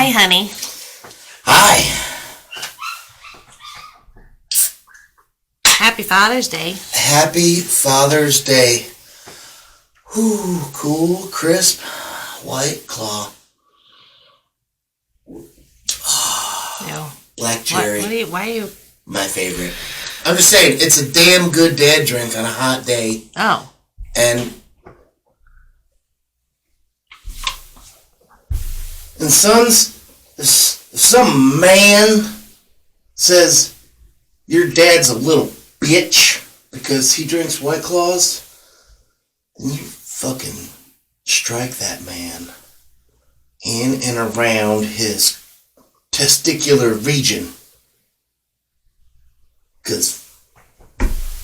Hi, honey. Hi. Happy Father's Day. Happy Father's Day. Ooh, cool, crisp, white claw. Oh, black cherry. Why are you? My favorite. I'm just saying, it's a damn good dad drink on a hot day. Oh. And sons, if some man says your dad's a little bitch because he drinks White Claws, then you fucking strike that man in and around his testicular region. Because,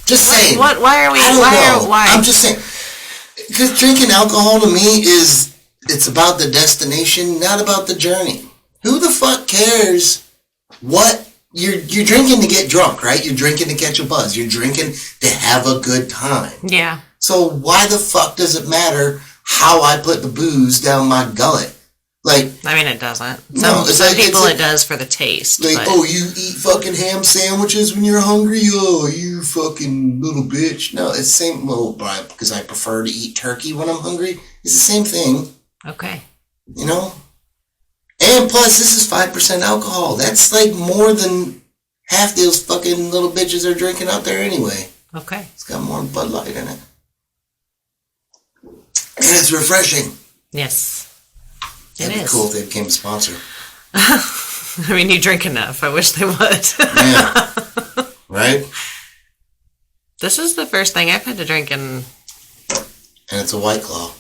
just saying. What? Why are we? Why? I'm just saying. Because drinking alcohol to me it's about the destination, not about the journey. Who the fuck cares what you're drinking to get drunk, right? You're drinking to catch a buzz. You're drinking to have a good time. Yeah. So why the fuck does it matter how I put the booze down my gullet? Like, I mean, it doesn't. Some people it does for the taste. Like, but... oh, you eat fucking ham sandwiches when you're hungry? Oh, you fucking little bitch. No, it's the same, well, because I prefer to eat turkey when I'm hungry. It's the same thing. Okay. You know? And plus, this is 5% alcohol. That's like more than half those fucking little bitches are drinking out there anyway. Okay. It's got more Bud Light in it. And it's refreshing. Yes. That'd be cool if they became a sponsor. I mean, you drink enough. I wish they would. Yeah. Right? This is the first thing I've had to drink in... And it's a White Claw.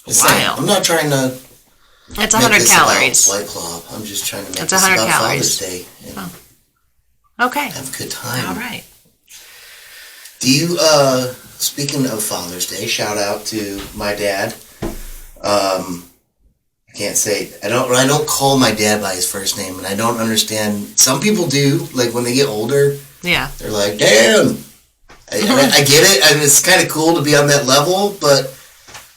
Wow. I'm not trying to... It's 100 calories. White Claw. I'm just trying to make it's this 100 about calories. Father's Day. Okay. Have a good time. All right. Do you, speaking of Father's Day, shout out to my dad. I can't say, I don't call my dad by his first name, and I don't understand. Some people do, like when they get older. Yeah. They're like, damn. I get it, and it's kind of cool to be on that level, but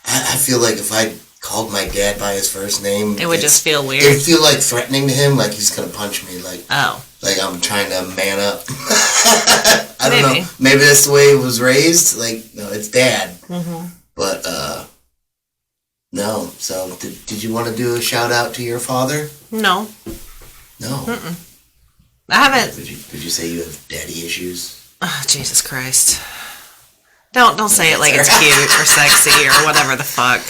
I feel like if I called my dad by his first name, it would just feel weird. It would feel like threatening to him, like he's going to punch me, like I'm trying to man up. I don't know. Maybe that's the way it was raised. Like, no, it's dad. Mm-hmm. But, no. So, did you want to do a shout out to your father? No. No. Mm-mm. I haven't. Did you say you have daddy issues? Oh, Jesus Christ. Don't say it like it's cute or sexy or whatever the fuck.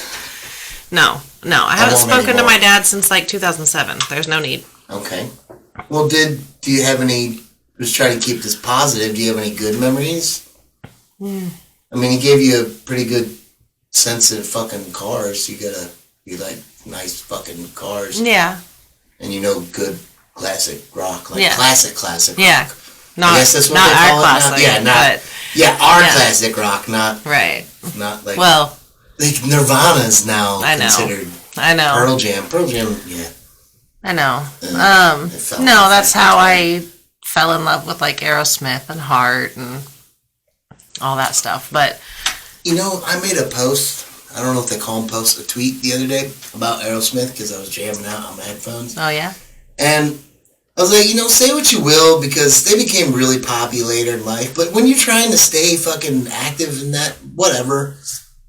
No. I haven't spoken to my dad since like 2007. There's no need. Okay. Well, do you have any, just try to keep this positive, do you have any good memories? I mean, he gave you a pretty good sense of fucking cars. You like nice fucking cars. Yeah. And you know good classic rock, like classic rock. Yeah. I guess that's what not they our call classic. It now. Our classic rock, not like like Nirvana's now considered. I know. Pearl Jam, yeah. I know. No, that's how I fell in love with like Aerosmith and Heart and all that stuff. But you know, I made a post. I don't know if they call them posts, a tweet the other day about Aerosmith because I was jamming out on my headphones. Oh yeah. And I was like, say what you will, because they became really poppy later in life. But when you're trying to stay fucking active in that, whatever,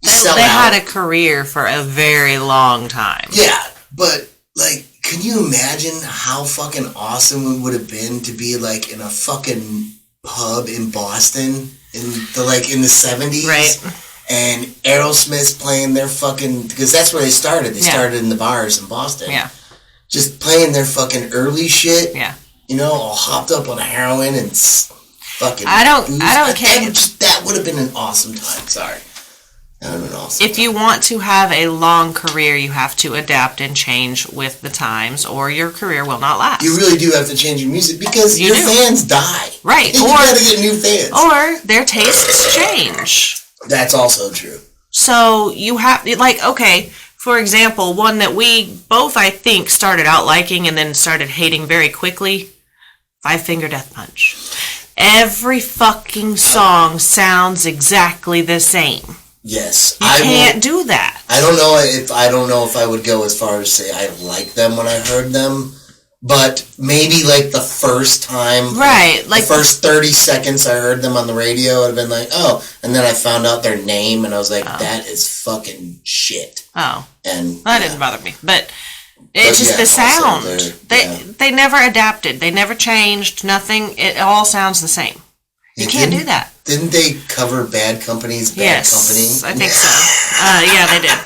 you sell out. They had a career for a very long time. Yeah, but, like, can you imagine how fucking awesome it would have been to be, like, in a fucking pub in Boston in the 70s? Right. And Aerosmith's playing their fucking... Because that's where they started. They started in the bars in Boston. Yeah. Just playing their fucking early shit. Yeah. All hopped up on heroin and fucking... I don't care. That would have been an awesome time. Sorry. That would have been awesome. If you want to have a long career, you have to adapt and change with the times, or your career will not last. You really do have to change your music because your fans die. Right. You gotta get new fans. Or their tastes change. That's also true. So you have... Like, okay... For example, one that we both, I think, started out liking and then started hating very quickly, 5 Finger Death Punch. Every fucking song sounds exactly the same. Yes. You can't do that. I don't know if I would go as far as say I like them when I heard them, but maybe like the first time, right? Like the first 30 seconds I heard them on the radio, I'd have been like, oh, and then I found out their name, and I was like, that is fucking shit. Oh, and that didn't bother me, but it's just the sound. They never adapted. They never changed. Nothing. It all sounds the same. You can't do that. Didn't they cover Bad Company's Bad Company? Yes, I think so. Yeah, they did.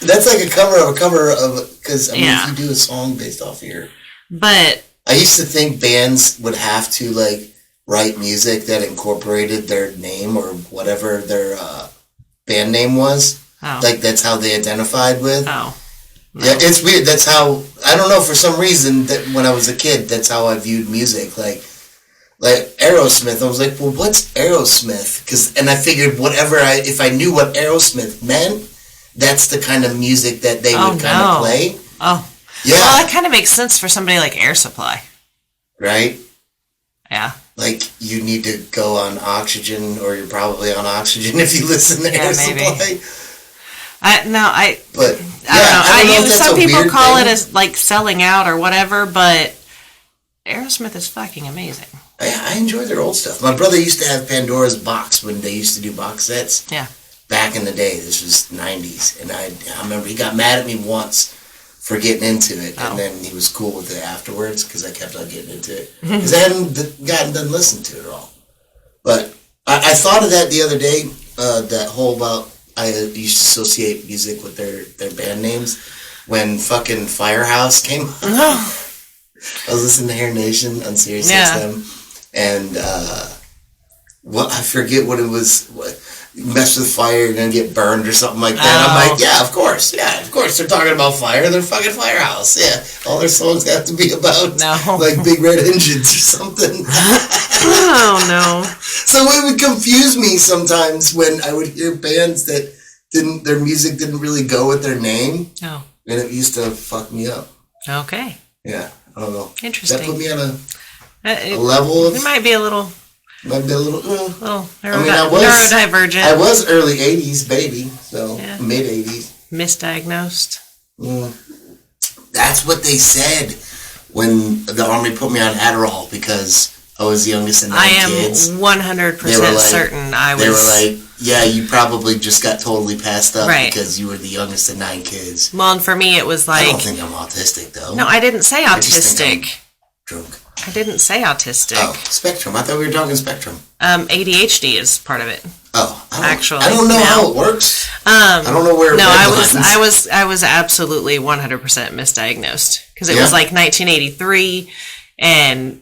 That's like a cover of, because, I mean, if you do a song based off here. But I used to think bands would have to, like, write music that incorporated their name or whatever their band name was. Oh. Like, that's how they identified with. Oh. No. Yeah, it's weird. That's how, I don't know, for some reason, that when I was a kid, that's how I viewed music. Like Aerosmith, I was like, well, what's Aerosmith? And I figured if I knew what Aerosmith meant, that's the kind of music that they would kind of play. Oh. Yeah. Well, that kind of makes sense for somebody like Air Supply. Right? Yeah. Like, you need to go on oxygen, or you're probably on oxygen if you listen to Air Supply. I don't know. Some people call it as like selling out or whatever, but Aerosmith is fucking amazing. I enjoy their old stuff. My brother used to have Pandora's Box when they used to do box sets. Yeah. Back in the day, this was 90s, and I remember he got mad at me once for getting into it, and then he was cool with it afterwards because I kept on getting into it because I hadn't gotten done listening to it at all. But I thought of that the other day. That whole about I used to associate music with their band names when fucking Firehouse came out. I was listening to Hair Nation on Sirius XM, and I forget what it was. You mess with fire, you're gonna get burned or something like that. I'm like, yeah, of course. They're talking about fire. They're fucking Firehouse. Yeah, all their songs have to be about like Big Red Engines or something. Oh no! So it would confuse me sometimes when I would hear bands that their music didn't really go with their name. Oh, and it used to fuck me up. Okay. Yeah, I don't know. Interesting. That put me on a level of. It might be a little. Might be a little. Neurodivergent. I was early '80s baby, so mid '80s. Misdiagnosed. That's what they said when the Army put me on Adderall because I was the youngest of 9 kids. I am 100% certain I was. They were like, yeah, you probably just got totally passed up because you were the youngest of 9 kids. Well, and for me it was like. I don't think I'm autistic though. No, I didn't say autistic. I just think I'm drunk. I didn't say autistic. Oh, spectrum. I thought we were talking spectrum. ADHD is part of it. Oh, actually, I don't know how it works. I don't know where. No, I was absolutely 100% misdiagnosed because it was like 1983, and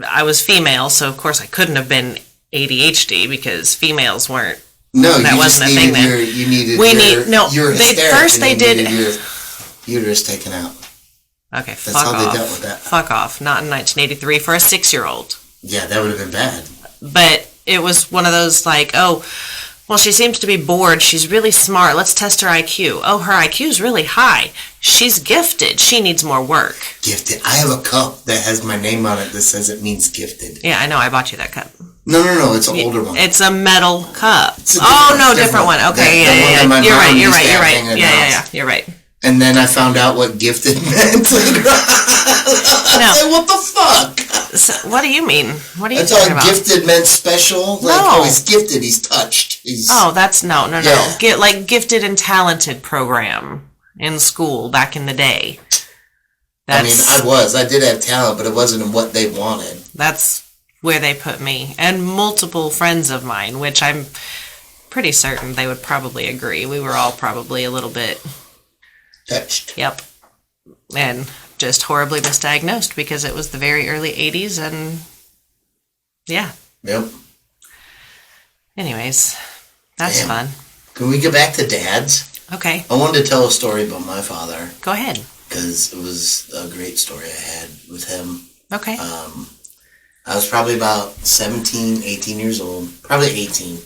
I was female, so of course I couldn't have been ADHD because females weren't. No, that wasn't a thing then. They did your uterus taken out. Okay, that's how they dealt with that. Fuck off. Not in 1983 for a 6-year-old. Yeah, that would have been bad. But it was one of those like, oh, well, she seems to be bored. She's really smart. Let's test her IQ. Oh, her IQ's really high. She's gifted. She needs more work. Gifted. I have a cup that has my name on it that says it means gifted. Yeah, I know. I bought you that cup. No. It's an older one. It's a metal cup. Different one. Okay, yeah. You're right. Yeah. You're right. And then I found out what gifted meant later on. I said, what the fuck? So, what do you mean? What are you talking about? I thought gifted meant special. Like, he's gifted, he's touched. That's no. Like gifted and talented program in school back in the day. I did have talent, but it wasn't in what they wanted. That's where they put me. And multiple friends of mine, which I'm pretty certain they would probably agree. We were all probably a little bit... touched. Yep. And just horribly misdiagnosed because it was the very early 80s and yeah. Yep. Anyways, that's fun. Can we get back to dads? Okay. I wanted to tell a story about my father. Go ahead. Because it was a great story I had with him. Okay. I was probably about 17, 18 years old. Probably 18.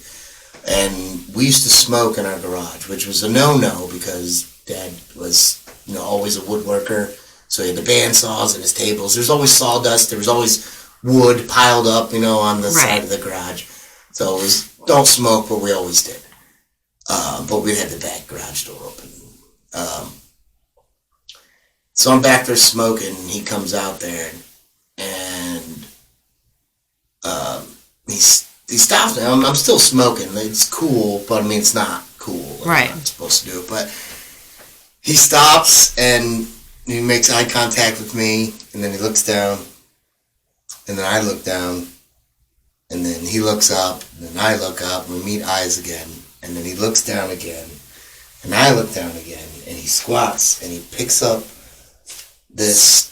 And we used to smoke in our garage, which was a no-no because Dad was, always a woodworker, so he had the bandsaws and his tables. There's always sawdust. There was always wood piled up, on the side of the garage. So it was don't smoke, but we always did. But we had the back garage door open. So I'm back there smoking, and he comes out there, and he stops me. I'm still smoking. It's cool, but I mean, it's not cool. Right. I'm supposed to do it, but he stops, and he makes eye contact with me, and then he looks down, and then I look down, and then he looks up, and then I look up, and we meet eyes again, and then he looks down again, and I look down again, and he squats, and he picks up this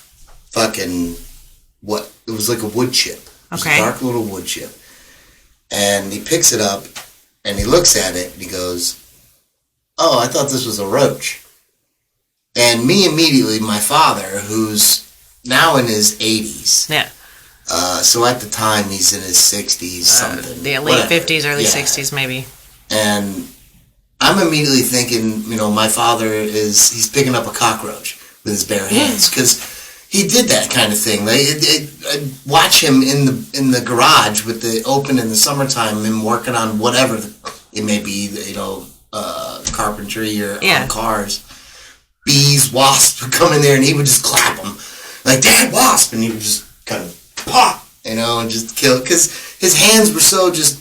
fucking, it was like a wood chip. It was a dark little wood chip. And he picks it up, and he looks at it, and he goes, oh, I thought this was a roach. And me immediately, my father, who's now in his 80s. Yeah. So at the time, he's in his 60s, something. The late 50s, early 60s, maybe. And I'm immediately thinking, my father he's picking up a cockroach with his bare hands, because he did that kind of thing. Like, I watch him in the garage with the open in the summertime, him working on whatever it may be, carpentry or on cars. Bees, wasps would come in there, and he would just clap them like, "Dad, wasp!" and he would just kind of pop, and just kill it, because his hands were so just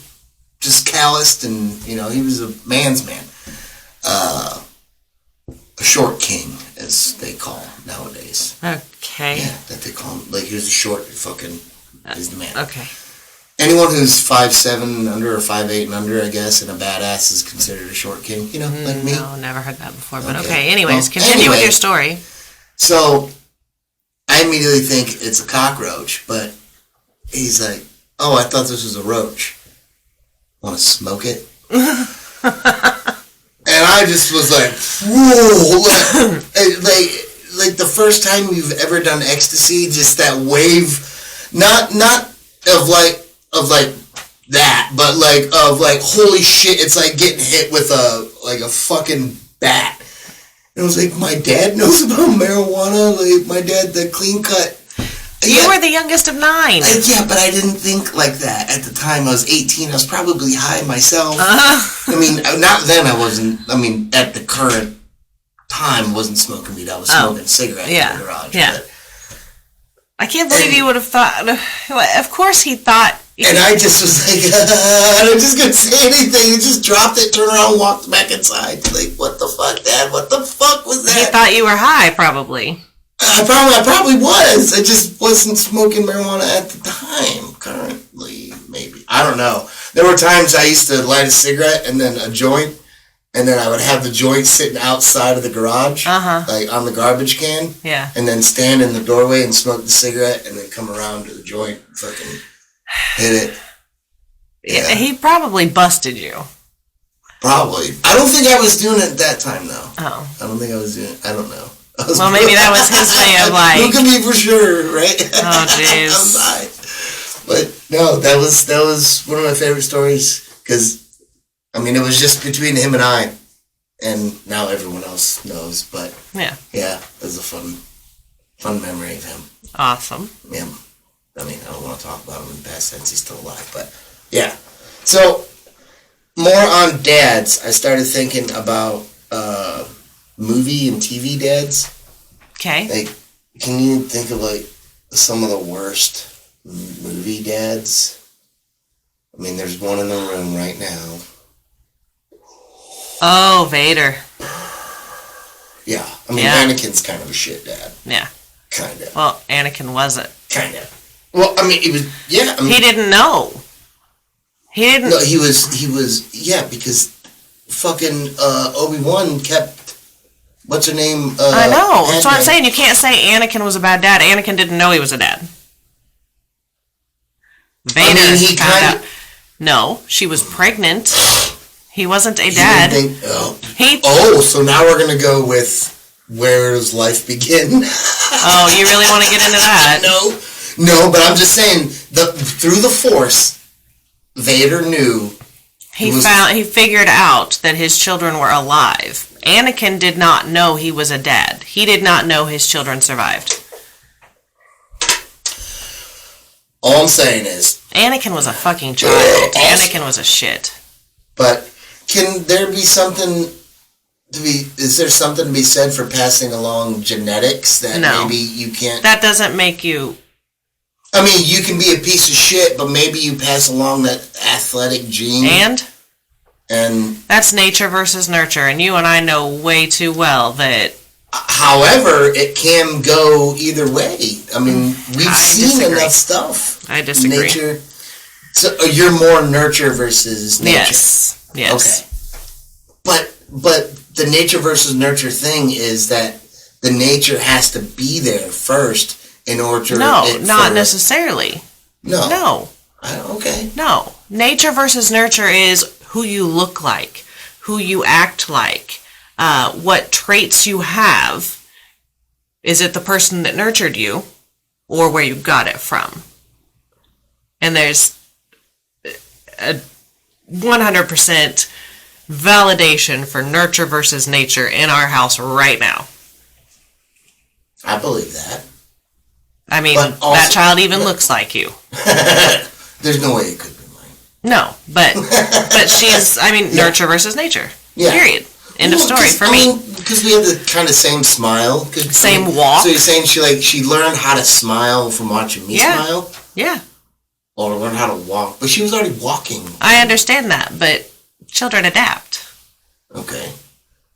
calloused, and he was a man's man. A short king, as they call him nowadays. Okay. Yeah, that they call him. Like, here's a short fucking, he's the man. Okay. Anyone who's 5'7" and under, or 5'8" and under, I guess, and a badass is considered a short king, like me. No, never heard that before, but okay. Anyways, continue with your story. So, I immediately think it's a cockroach, but he's like, oh, I thought this was a roach. Want to smoke it? And I just was like, whoa, like the first time you've ever done ecstasy, just that wave, not of that, but of holy shit, it's like getting hit with a fucking bat. And I was like, my dad knows about marijuana, like my dad, the clean cut. You were the youngest of 9. Yeah, but I didn't think like that at the time. I was 18. I was probably high myself. I mean, not then I wasn't. I mean, at the current time, I wasn't smoking weed. I was smoking cigarettes in the garage. Yeah. But, I can't believe you would have thought. Of course he thought. And I just was like, I just couldn't say anything. He just dropped it, turned around, walked back inside. Like, what the fuck, Dad? What the fuck was that? He thought you were high, probably. I probably was. I just wasn't smoking marijuana at the time. Currently, maybe. I don't know. There were times I used to light a cigarette and then a joint, and then I would have the joint sitting outside of the garage, like on the garbage can, and then stand in the doorway and smoke the cigarette, and then come around to the joint and fucking hit it. Yeah. He probably busted you. Probably. I don't think I was doing it at that time, though. Oh. I don't think I was doing it. I don't know. Well, maybe that was his way of like. Who can be for sure, right? Oh, jeez. But no, that was one of my favorite stories, because I mean, it was just between him and I, and now everyone else knows. But yeah, it was a fun memory of him. Awesome. Yeah, I mean, I don't want to talk about him in the past since he's still alive, but yeah. So more on dads. I started thinking about movie and TV dads. Okay. Like, can you think of like some of the worst movie dads? I mean, there's one in the room right now. Oh, Vader. Yeah. I mean, Anakin's kind of a shit dad. Yeah. Kind of. Well, Anakin wasn't. Kind of. Well, I mean, he was, I mean, he didn't know. He didn't. No, he was, because fucking Obi-Wan kept, what's her name? I know. That's what I'm saying. You can't say Anakin was a bad dad. Anakin didn't know he was a dad. Vader found out. No, she was pregnant. He wasn't a dad. So now we're going to go with where does life begin? Oh, you really want to get into that? No, but I'm just saying, through the Force, Vader knew. He figured out that his children were alive. Anakin did not know he was a dad. He did not know his children survived. All I'm saying is, Anakin was a fucking child. Anakin was a shit. But can there be something is there something to be said for passing along genetics that maybe you can't... That doesn't make you... I mean, you can be a piece of shit, but maybe you pass along that athletic gene. And that's nature versus nurture, and you and I know way too well that... However, it can go either way. I mean, we've seen enough stuff. I disagree. Nature... So you're more nurture versus nature. Yes. Okay. But the nature versus nurture thing is that the nature has to be there first in order to... No, not necessarily. No. Okay. No. Nature versus nurture is who you look like, who you act like, what traits you have. Is it the person that nurtured you or where you got it from? And there's a 100% validation for nurture versus nature in our house right now. I believe that. I mean, also, that child even looks like you. There's no way it could be mine. No, but she's, nurture versus nature. Yeah. Period. End of story for me. Because we have the kind of same smile. Same walk. So you're saying she learned how to smile from watching me smile? Yeah. Or learn how to walk. But she was already walking. I understand that, but children adapt. Okay.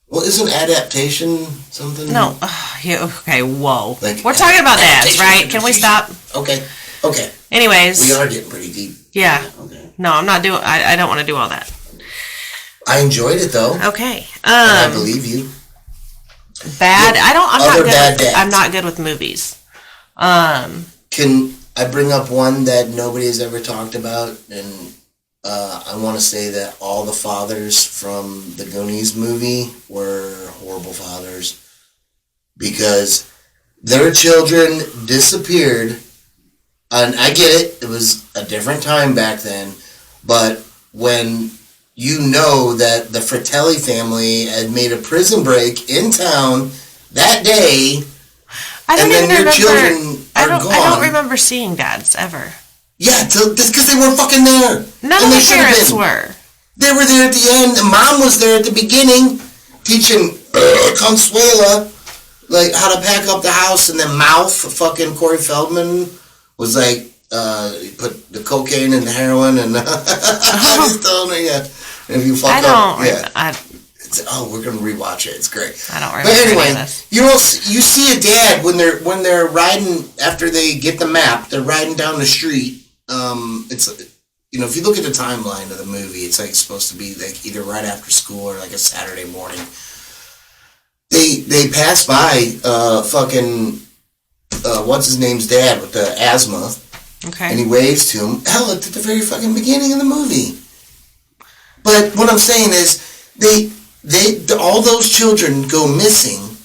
Well, isn't adaptation something? No. Okay, whoa. We're talking about dads, right? Can we stop? Okay. Anyways. We are getting pretty deep. Yeah. Okay. No, I'm not doing... I don't want to do all that. I enjoyed it, though. Okay. And I believe you. Bad... I'm not good with movies. Can I bring up one that nobody has ever talked about? And I want to say that all the fathers from the Goonies movie were horrible fathers because their children disappeared. And I get it. It was a different time back then. But when you know that the Fratelli family had made a prison break in town that day, and then their children are gone. I don't remember seeing dads ever. Yeah, that's because they weren't fucking there. None of the parents were. They were there at the end. Mom was there at the beginning, teaching Consuela how to pack up the house, and then fucking Corey Feldman was like, put the cocaine and the heroin, and I just told her, yeah. And if you fuck up, we're gonna rewatch it. It's great. I don't remember. But anyway, you see a dad when they're riding after they get the map. They're riding down the street. It's if you look at the timeline of the movie, it's like supposed to be like either right after school or like a Saturday morning. They pass by what's his name's dad with the asthma. Okay. And he waves to him. Hell, it's at the very fucking beginning of the movie. But what I'm saying is, all those children go missing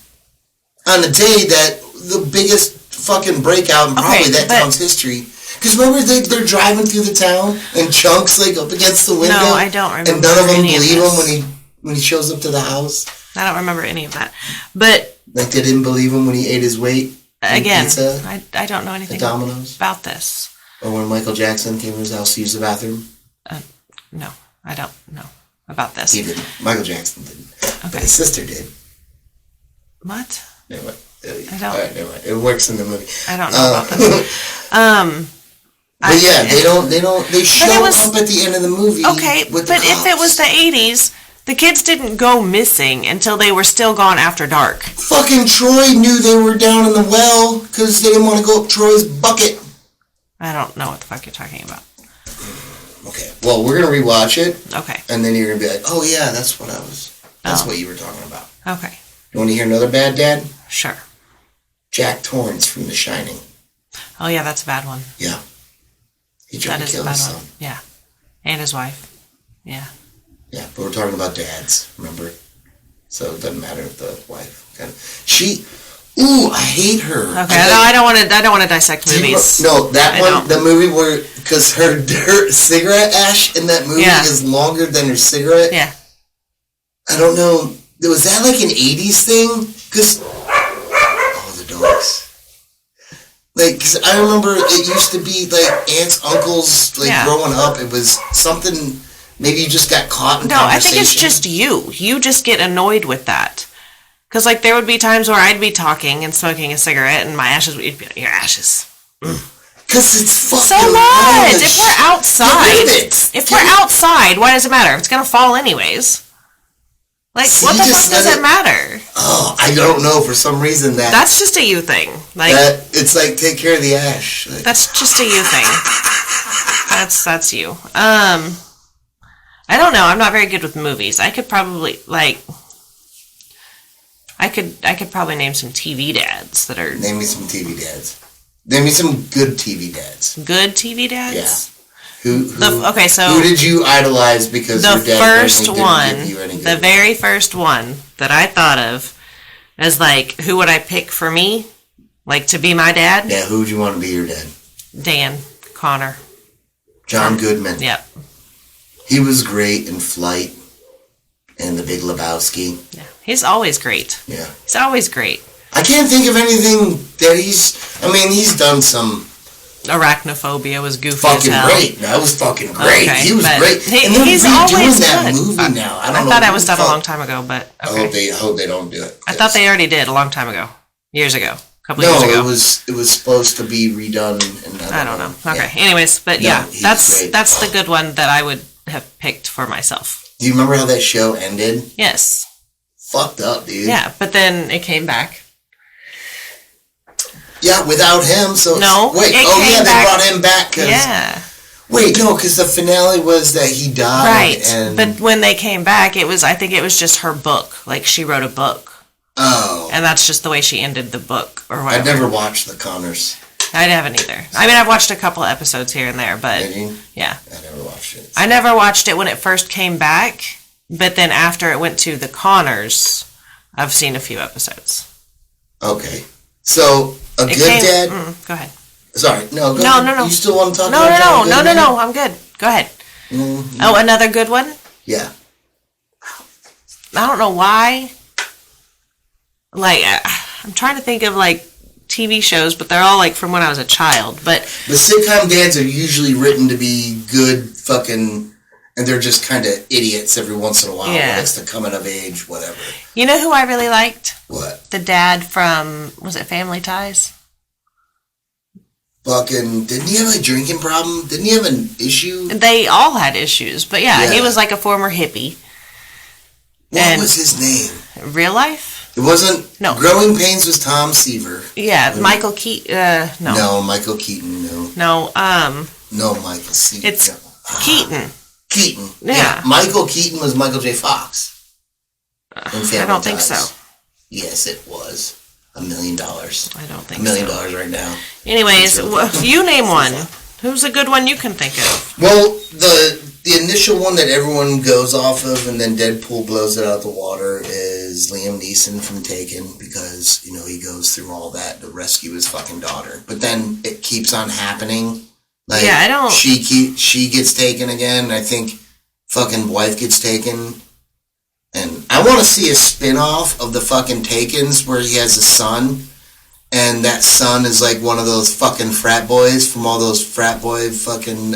on the day that the biggest fucking breakout in probably that town's history. Because remember, they're driving through the town and Chunk's up against the window. No, I don't remember. And none of them believe him when he shows up to the house. I don't remember any of that. But they didn't believe him when he ate his weight. Again, pizza, I don't know anything about this. Or when Michael Jackson came to his house to use the bathroom. No, I don't know about this. He didn't. Michael Jackson didn't. Okay. But his sister did. What? Anyway, I don't. All right, anyway, it works in the movie. I don't know about that. But they show up at the end of the movie. Okay, with the but if it was the 80s, the kids didn't go missing until they were still gone after dark. Fucking Troy knew they were down in the well because they didn't want to go up Troy's bucket. I don't know what the fuck you're talking about. Okay, well, we're going to rewatch it. Okay. And then you're going to be like, oh yeah, that's what you were talking about. Okay. You want to hear another bad dad? Sure. Jack Torrance from The Shining. Oh yeah, that's a bad one. Yeah. He tried to kill his son. Yeah. And his wife. Yeah. Yeah, but we're talking about dads, remember? So it doesn't matter if the wife I hate her. Okay, I don't want to dissect movies. The movie where, because her cigarette ash in that movie is longer than her cigarette. Yeah. I don't know. Was that like an 80s thing? Because, the dogs. Because I remember it used to be like aunts, uncles, growing up. It was something Maybe you just got caught in conversation. No, I think it's just you. You just get annoyed with that. Because, like, there would be times where I'd be talking and smoking a cigarette, and my ashes would be like, your ashes. Because it's fucking so what? If we're outside, why does it matter? It's going to fall anyways. Like, see, what the fuck does it matter? Oh, I don't know. For some reason that's just a you thing. Like it's like take care of the ash. Like, that's just a you thing. That's you. I don't know. I'm not very good with movies. I could probably I could probably name some TV dads that are. Name me some TV dads. Name me some good TV dads. Good TV dads. Yeah. Who did you idolize because your dad didn't give you any good? The very first one that I thought of as, like, who would I pick for me? Like, to be my dad? Yeah, who would you want to be your dad? Dan Connor. John Goodman. Yep. He was great in Flight and The Big Lebowski. Yeah, he's always great. Yeah. He's always great. I can't think of anything that he's done some... Arachnophobia was goofy as hell. Great. That was fucking great. Okay, he was great. And he's always that movie now. I thought that was done a long time ago, but okay. I hope they don't do it. I thought they already did a long time ago. Years ago. A couple of years ago. No, it was supposed to be redone. And I don't know. Okay. Yeah. Anyways, but that's the good one that I would have picked for myself. Do you remember how that show ended? Yes. Fucked up, dude. Yeah, but then it came back. Yeah, without him, so... No, wait, they brought him back because... Yeah. Wait, no, because the finale was that he died. Right, but when they came back, I think it was just her book. Like, she wrote a book. Oh. And that's just the way she ended the book, or whatever. I've never watched The Connors. I haven't either. I mean, I've watched a couple episodes here and there, but... Did you? Yeah. I never watched it. I never watched it when it first came back, but then after it went to The Connors, I've seen a few episodes. Okay. So... A good dad? Go ahead. Sorry. No, go ahead. No. You still want to talk about John Goodman? No. I'm good. Go ahead. Mm-hmm. Oh, another good one? Yeah. I don't know why. Like, I'm trying to think of, like, TV shows, but they're all, like, from when I was a child. But the sitcom dads are usually written to be good fucking... And they're just kind of idiots every once in a while. Yeah. When it's the coming of age, whatever. You know who I really liked? What? The dad from, was it Family Ties? Fucking, didn't he have a drinking problem? Didn't he have an issue? They all had issues, but yeah. He was like a former hippie. What was his name? Real life? It wasn't... No. Growing Pains was Tom Seaver. Yeah, Michael Keaton, no. No, Michael Keaton, no. No, No, Michael Seaver. It's Keaton. Keaton. Yeah. Michael Keaton was Michael J. Fox. I don't think so. Yes, it was. $1 million. I don't think $1 million right now. Anyways, you name one. Who's a good one you can think of? Well, the initial one that everyone goes off of and then Deadpool blows it out of the water is Liam Neeson from Taken because, you know, he goes through all that to rescue his fucking daughter. But then it keeps on happening. Like, yeah, I don't... She gets taken again. I think fucking wife gets taken. And I want to see a spin-off of the fucking Takens where he has a son. And that son is like one of those fucking frat boys from all those frat boy fucking...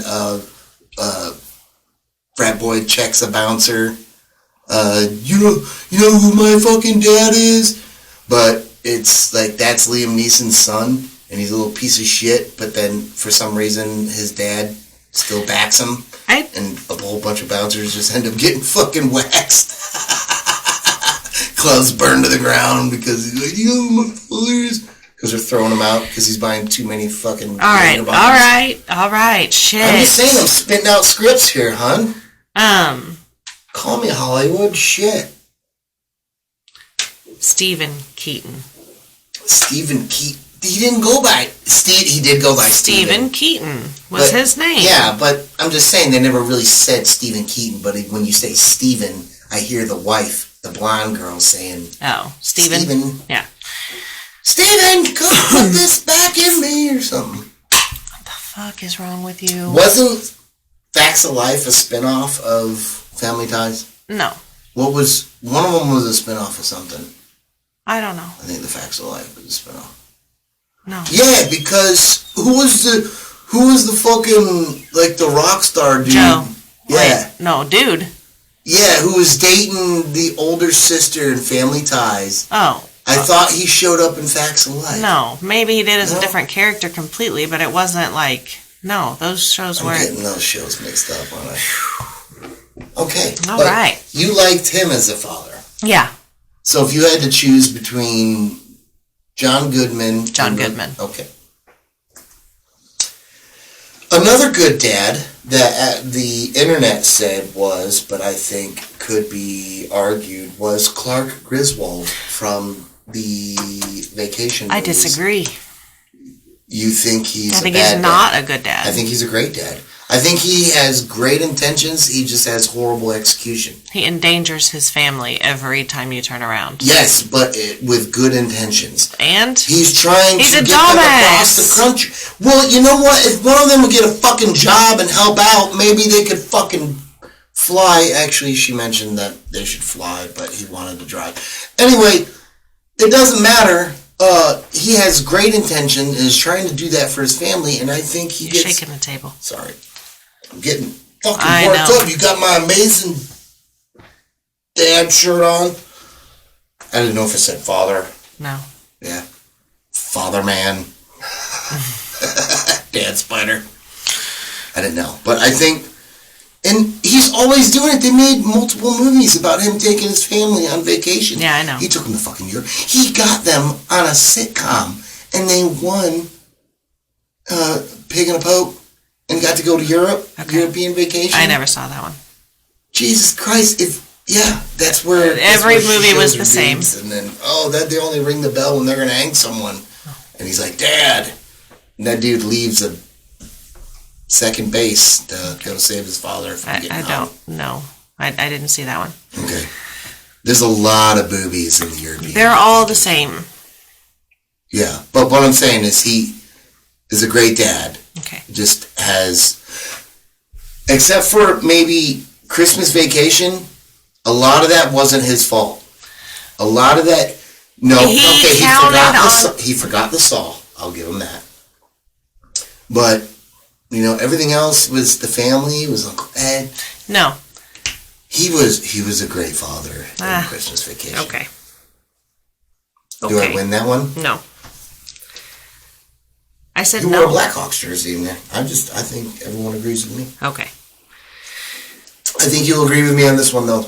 frat boy checks a bouncer. You know who my fucking dad is? But it's like, that's Liam Neeson's son. And he's a little piece of shit, but then for some reason his dad still backs him, and a whole bunch of bouncers just end up getting fucking waxed. Clothes burned to the ground because he's like, yo, my father's... Because they're throwing him out because he's buying too many fucking... All right, shit. I'm just saying, I'm spitting out scripts here, hun. Call me Hollywood, shit. Stephen Keaton. Stephen Keaton. He didn't go by Steve. He did go by Stephen Keaton was his name. Yeah, but I'm just saying they never really said Stephen Keaton. But when you say Stephen, I hear the wife, the blonde girl, saying, "Oh, Stephen." Yeah. Stephen, come put this back in me or something. What the fuck is wrong with you? Wasn't Facts of Life a spinoff of Family Ties? No. What was one of them? Was a spinoff of something? I don't know. I think the Facts of Life was a spinoff. No. Yeah, because who was the fucking, like, the rock star dude? Yeah. Wait, no, dude. Yeah, who was dating the older sister in Family Ties. Oh. I thought he showed up in Facts of Life. No, maybe he did as a different character completely, but it wasn't like, no, those shows weren't. I'm getting those shows mixed up on it. Okay. All right. You liked him as a father. Yeah. So if you had to choose between John Goodman. Okay. Another good dad that the internet said was, but I think could be argued, was Clark Griswold from the Vacation movies. I disagree. You think he's I think he's not a good dad. I think he's a great dad. I think he has great intentions. He just has horrible execution. He endangers his family every time you turn around. Yes, but with good intentions. And? He's trying to get dumbass. them across the country. Well, you know what? If one of them would get a fucking job and help out, maybe they could fucking fly. Actually, she mentioned that they should fly, but he wanted to drive. Anyway, it doesn't matter. He has great intention and is trying to do that for his family, and I think he gets... shaking the table. Sorry. I'm getting fucking worked up. You got my amazing dad shirt on. I didn't know if it said father. No. Yeah. Father man. Dad spider. I didn't know. But I think... And he's always doing it. They made multiple movies about him taking his family on vacation. Yeah, I know. He took them to fucking Europe. He got them on a sitcom, and they won Pig and a Pope and got to go to Europe, European vacation. I never saw that one. Jesus Christ! That's where every movie was the same. And then they only ring the bell when they're gonna hang someone, and he's like, "Dad," and that dude leaves a second base to go save his father from getting hung. Don't know. I didn't see that one. Okay. There's a lot of boobies in the European. They're all the same. Yeah, but what I'm saying is he is a great dad. Okay. Just has, except for maybe Christmas Vacation, a lot of that wasn't his fault. A lot of that, he forgot the saw. I'll give him that. But everything else was the family. It was Uncle Ed. No. He was a great father in Christmas Vacation. Okay. Do I win that one? No. I said you no. You wore a Blackhawks jersey in there. I think everyone agrees with me. Okay. I think you'll agree with me on this one, though.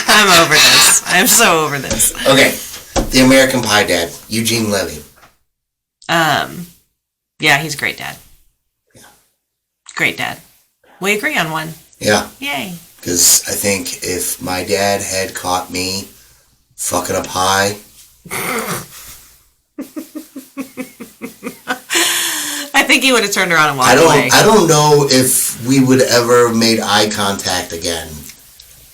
I'm over this. I'm so over this. Okay. The American Pie dad, Eugene Levy. Yeah, he's a great dad. Yeah. Great dad. We agree on one. Yeah. Yay. Because I think if my dad had caught me fucking a pie... I think he would have turned around and walked away. I don't know if we would ever made eye contact again.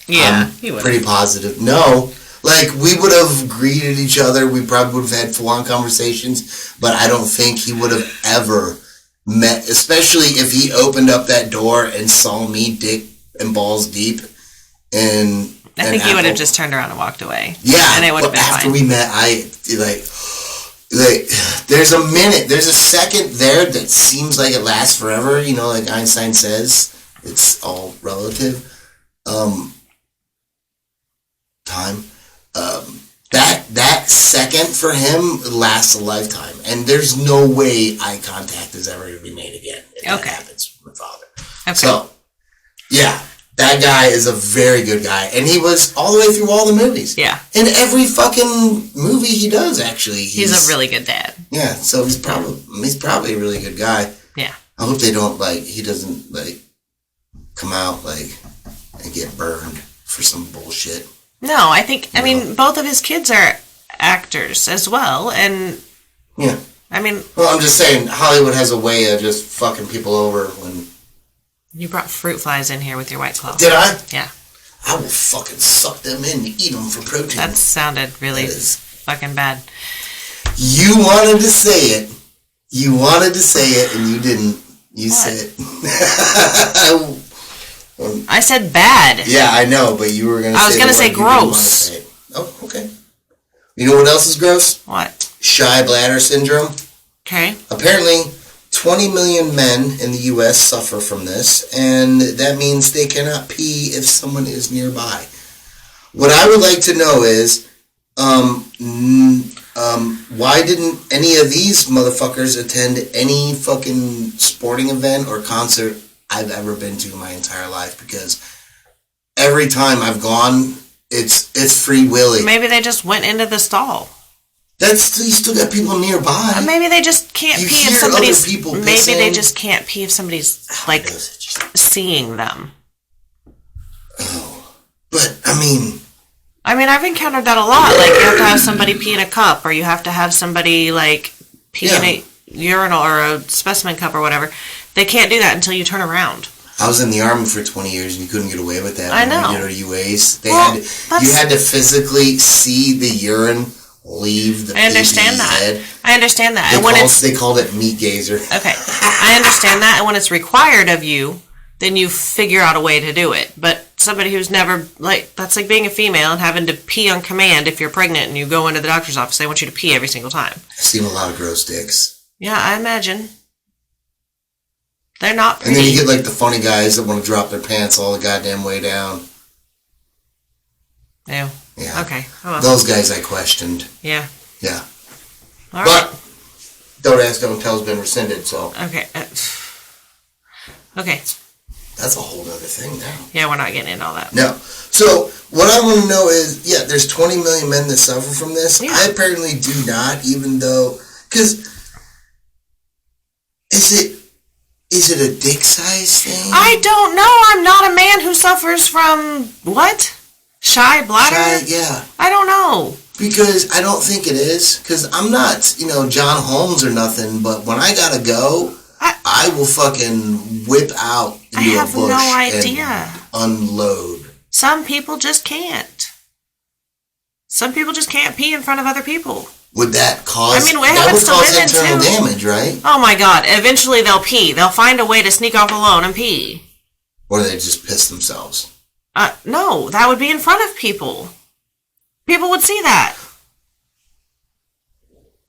Yeah, he would. Pretty positive. No. Like, we would have greeted each other. We probably would have had full-on conversations. But I don't think he would have ever met, especially if he opened up that door and saw me dick and balls deep. And I think he would have just turned around and walked away. Yeah. And it would have been after fine. We met, there's a minute, there's a second there that seems like it lasts forever. Like Einstein says, it's all relative. Time. That second for him lasts a lifetime, and there's no way eye contact is ever going to be made again if that happens with my father. Okay. So, yeah, that guy is a very good guy, and he was all the way through all the movies. Yeah. In every fucking movie he does, actually. He's a really good dad. Yeah, so he's probably a really good guy. Yeah. I hope he doesn't, come out, and get burned for some bullshit. No, I mean, both of his kids are actors as well, and... Yeah. Well, I'm just saying, Hollywood has a way of just fucking people over when... You brought fruit flies in here with your White Claw. Did I? Yeah. I will fucking suck them in and eat them for protein. That sounded really fucking bad. You wanted to say it, and you didn't. You said it. I said bad. Yeah, I know, but you were going to say... I was going to say gross. Oh, okay. You know what else is gross? What? Shy bladder syndrome. Okay. Apparently, 20 million men in the U.S. suffer from this, and that means they cannot pee if someone is nearby. What I would like to know is, why didn't any of these motherfuckers attend any fucking sporting event or concert I've ever been to in my entire life? Because every time I've gone, it's free willy. Maybe they just went into the stall. You still got people nearby. Maybe they just can't pee if somebody's. Maybe they just can't pee if somebody's like seeing them. Oh, but I mean, I've encountered that a lot. Like you have to have somebody pee in a cup, or you have to have somebody like pee in a urinal or a specimen cup or whatever. They can't do that until you turn around. I was in the Army for 20 years and you couldn't get away with that. I know. When you did our UAs, you had to physically see the urine leave the baby's head. I understand that. They called it meat gazer. Okay. I understand that. And when it's required of you, then you figure out a way to do it. But somebody who's never, that's like being a female and having to pee on command if you're pregnant and you go into the doctor's office. They want you to pee every single time. I've seen a lot of gross dicks. Yeah, I imagine. They're not pretty. And then you get like the funny guys that want to drop their pants all the goddamn way down. Ew. Yeah. Okay. Oh, well. Those guys I questioned. Yeah. Yeah. All but right. Don't ask, don't tell has been rescinded, so. Okay. Okay. That's a whole other thing now. Yeah, we're not getting into all that. No. So, what I want to know is, there's 20 million men that suffer from this. Yeah. I apparently do not, even though, because, is it a dick size thing? I don't know. I'm not a man who suffers from, what? Shy bladder? Yeah. I don't know. Because I don't think it is. Because I'm not, John Holmes or nothing, but when I gotta go, I will fucking whip out into a bush no idea. And unload. Some people just can't. Some people just can't pee in front of other people. Would that cause... it happens to women internal too. damage, right? Oh my God. Eventually they'll pee. They'll find a way to sneak off alone and pee. Or they just piss themselves. No, that would be in front of people. People would see that.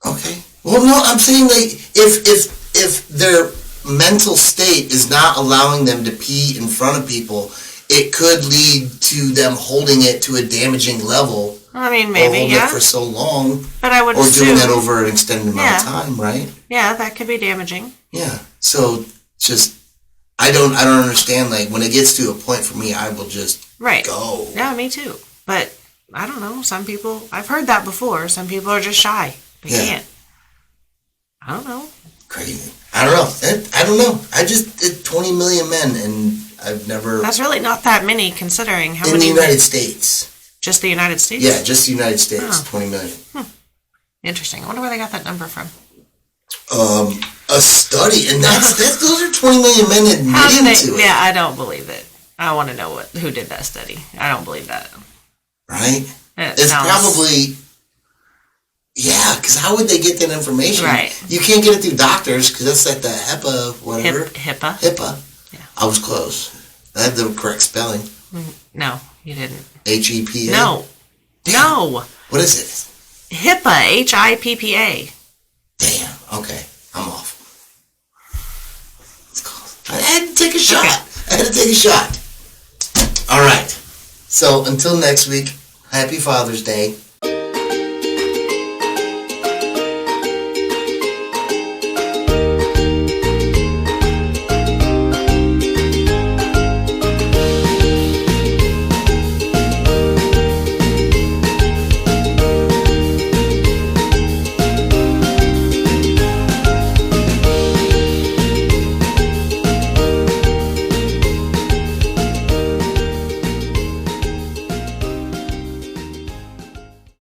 Okay. Well, no, I'm saying if their mental state is not allowing them to pee in front of people, it could lead to them holding it to a damaging level. Maybe, or holding it for so long. But I would assume... Or doing that over an extended amount of time, right? Yeah, that could be damaging. Yeah. So, just... I don't understand, when it gets to a point for me, I will just go. Yeah, me too. But, I don't know, some people... I've heard that before. Some people are just shy. They can't. I don't know. Crazy. I don't know. I don't know. I just did 20 million men, and I've never... That's really not that many, considering how many... In the United States. Just the United States? Yeah, just the United States. 20 million. Interesting. I wonder where they got that number from. A study, and those are 20 million men admitting to it. Yeah, I don't believe it. I want to know who did that study. I don't believe that. Right? It's probably... Yeah, because how would they get that information? Right. You can't get it through doctors, because that's like the HIPAA, whatever. HIPAA? HIPAA. Yeah. I was close. I had the correct spelling. No, you didn't. HEPA? No. Damn. No. What is it? HIPAA. HIPPA. Damn. Okay. I'm off. It's close. I had to take a shot. Okay. I had to take a shot. All right. So, until next week, happy Father's Day.